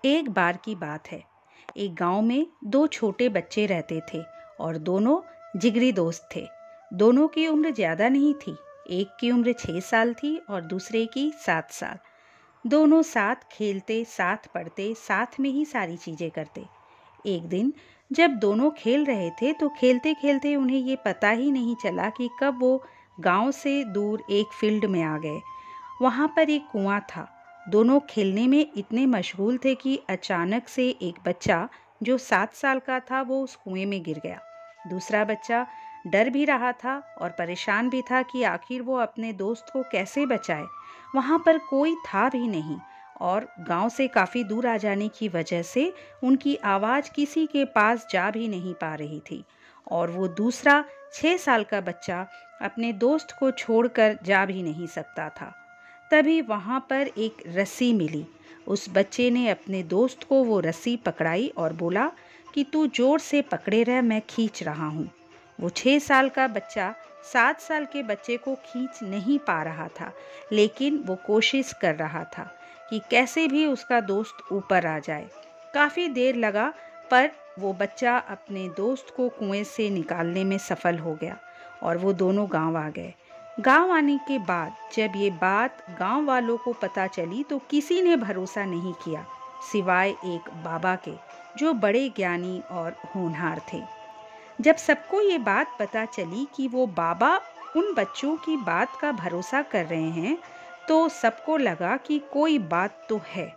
एक बार की बात है। एक गांव में दो छोटे बच्चे रहते थे और दोनों जिगरी दोस्त थे। दोनों की उम्र ज़्यादा नहीं थी। एक की उम्र 6 साल थी और दूसरे की 7 साल। दोनों साथ खेलते, साथ पढ़ते, साथ में ही सारी चीज़ें करते। एक दिन जब दोनों खेल रहे थे तो खेलते खेलते उन्हें ये पता ही नहीं चला कि कब वो गांव से दूर एक फील्ड में आ गए। वहाँ पर एक कुआं था। दोनों खेलने में इतने मशगूल थे कि अचानक से एक बच्चा जो 7 साल का था वो उस कुएं में गिर गया। दूसरा बच्चा डर भी रहा था और परेशान भी था कि आखिर वो अपने दोस्त को कैसे बचाए। वहाँ पर कोई था भी नहीं और गांव से काफ़ी दूर आ जाने की वजह से उनकी आवाज़ किसी के पास जा भी नहीं पा रही थी। और वो दूसरा 6 साल का बच्चा अपने दोस्त को छोड़कर जा भी नहीं सकता था। तभी वहाँ पर एक रस्सी मिली। उस बच्चे ने अपने दोस्त को वो रस्सी पकड़ाई और बोला कि तू जोर से पकड़े रह, मैं खींच रहा हूँ। वो 6 साल का बच्चा 7 साल के बच्चे को खींच नहीं पा रहा था, लेकिन वो कोशिश कर रहा था कि कैसे भी उसका दोस्त ऊपर आ जाए। काफ़ी देर लगा पर वो बच्चा अपने दोस्त को कुएं से निकालने में सफल हो गया और वो दोनों गांव आ गए। गांव आने के बाद जब ये बात गांव वालों को पता चली तो किसी ने भरोसा नहीं किया सिवाय एक बाबा के, जो बड़े ज्ञानी और होनहार थे। जब सबको ये बात पता चली कि वो बाबा उन बच्चों की बात का भरोसा कर रहे हैं तो सबको लगा कि कोई बात तो है,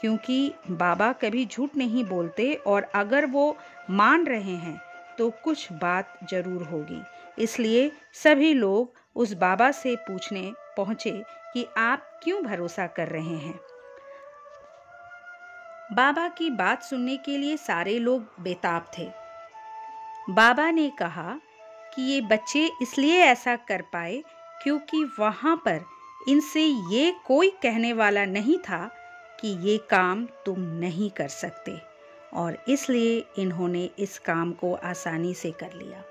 क्योंकि बाबा कभी झूठ नहीं बोलते और अगर वो मान रहे हैं तो कुछ बात जरूर होगी। इसलिए सभी लोग उस बाबा से पूछने पहुंचे कि आप क्यों भरोसा कर रहे हैं। बाबा की बात सुनने के लिए सारे लोग बेताब थे। बाबा ने कहा कि ये बच्चे इसलिए ऐसा कर पाए क्योंकि वहां पर इनसे ये कोई कहने वाला नहीं था कि ये काम तुम नहीं कर सकते, और इसलिए इन्होंने इस काम को आसानी से कर लिया।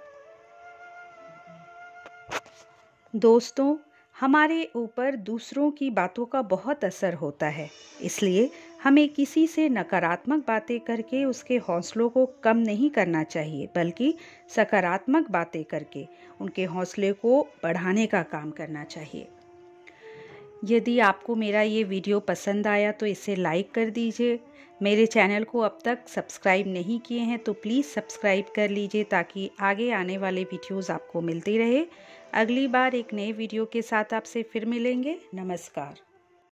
दोस्तों, हमारे ऊपर दूसरों की बातों का बहुत असर होता है, इसलिए हमें किसी से नकारात्मक बातें करके उसके हौसलों को कम नहीं करना चाहिए, बल्कि सकारात्मक बातें करके उनके हौसले को बढ़ाने का काम करना चाहिए। यदि आपको मेरा ये वीडियो पसंद आया तो इसे लाइक कर दीजिए। मेरे चैनल को अब तक सब्सक्राइब नहीं किए हैं तो प्लीज़ सब्सक्राइब कर लीजिए ताकि आगे आने वाले वीडियोज़ आपको मिलती रहे। अगली बार एक नए वीडियो के साथ आपसे फिर मिलेंगे। नमस्कार।